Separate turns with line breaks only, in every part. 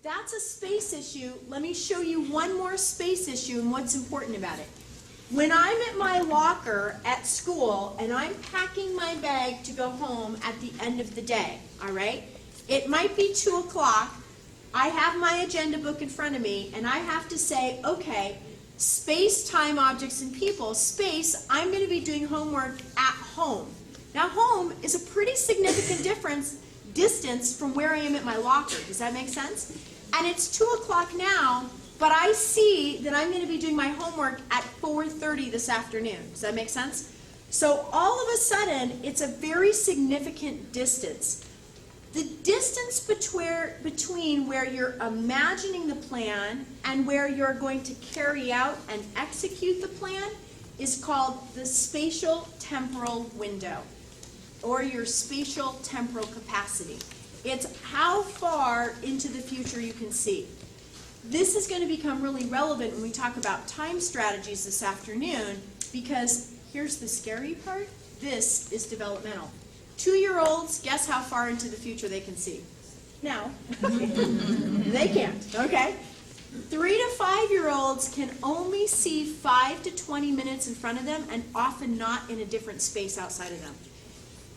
That's a space issue. Let me show you one more space issue and what's important about it. When I'm at my locker at school and I'm packing my bag to go home at the end of the day, all right? It might be 2 o'clock. I have my agenda book in front of me and I have to say, okay, space, time, objects, and people. Space, I'm going to be doing homework at home. Now, home is a pretty significant distance from where I am at my locker. Does that make sense? And it's 2 o'clock now, but I see that I'm going to be doing my homework at 4:30 this afternoon. Does that make sense? So all of a sudden, it's a very significant distance. The distance between where you're imagining the plan and where you're going to carry out and execute the plan is called the spatial temporal window, or your spatial temporal capacity. It's how far into the future you can see. This is going to become really relevant when we talk about time strategies this afternoon, because here's the scary part. This is developmental. 2-year-olds, guess how far into the future they can see? Now, they can't, okay? 3 to 5-year-olds can only see 5 to 20 minutes in front of them and often not in a different space outside of them.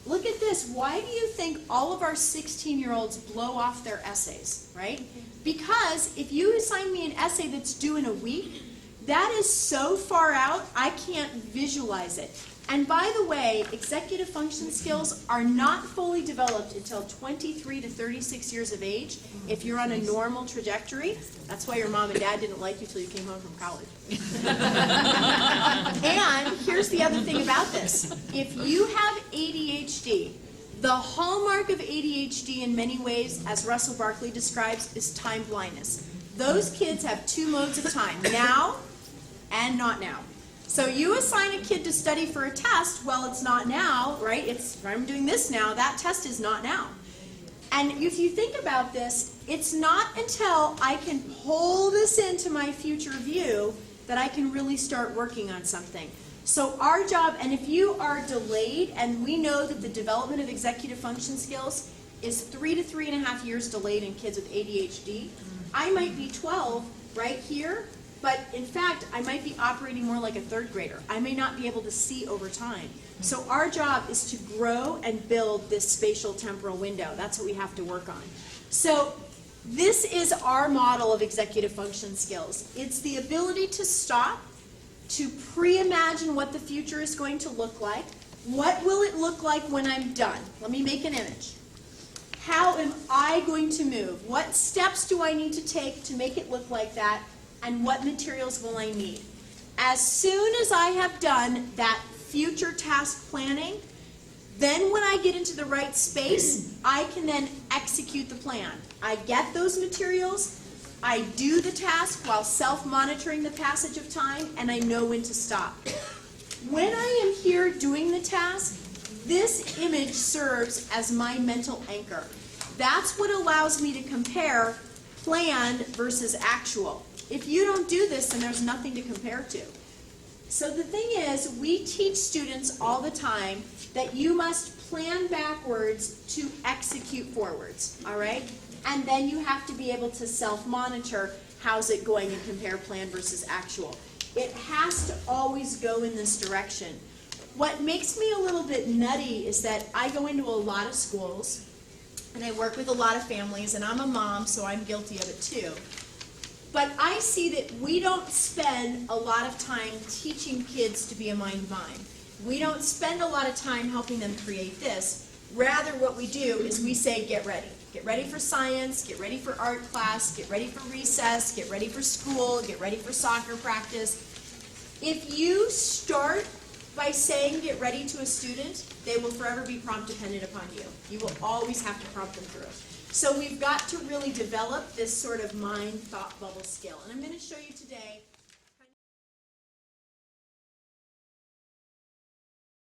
Look at this. Why do you think all of our 16-year-olds blow off their essays, right? Because if you assign me an essay that's due in a week, that is so far out, I can't visualize it. And by the way, executive function skills are not fully developed until 23 to 36 years of age if you're on a normal trajectory. That's why your mom and dad didn't like you till you came home from college. And here's the other thing about this. If you have ADHD, the hallmark of ADHD in many ways, as Russell Barkley describes, is time blindness. Those kids have 2 modes of time, now and not now. So you assign a kid to study for a test, well, it's not now, right? I'm doing this now, that test is not now. And if you think about this, it's not until I can pull this into my future view that I can really start working on something. So our job, and if you are delayed, and we know that the development of executive function skills is 3 to 3.5 years delayed in kids with ADHD, I might be 12 right here, but in fact, I might be operating more like a 3rd grader. I may not be able to see over time. So our job is to grow and build this spatial temporal window. That's what we have to work on. So this is our model of executive function skills. It's the ability to stop, to pre-imagine what the future is going to look like. What will it look like when I'm done? Let me make an image. How am I going to move? What steps do I need to take to make it look like that? And what materials will I need? As soon as I have done that future task planning, then when I get into the right space, I can then execute the plan. I get those materials, I do the task while self-monitoring the passage of time, and I know when to stop. When I am here doing the task, this image serves as my mental anchor. That's what allows me to compare plan versus actual. If you don't do this, then there's nothing to compare to. So the thing is, we teach students all the time that you must plan backwards to execute forwards, all right? And then you have to be able to self-monitor how's it going and compare plan versus actual. It has to always go in this direction. What makes me a little bit nutty is that I go into a lot of schools and I work with a lot of families, and I'm a mom, so I'm guilty of it too. But I see that we don't spend a lot of time teaching kids to be a mind-mind. We don't spend a lot of time helping them create this. Rather, what we do is we say, get ready. Get ready for science, get ready for art class, get ready for recess, get ready for school, get ready for soccer practice. If you start by saying get ready to a student, they will forever be prompt dependent upon you. You will always have to prompt them through. So we've got to really develop this sort of mind thought bubble skill. And I'm going to show you today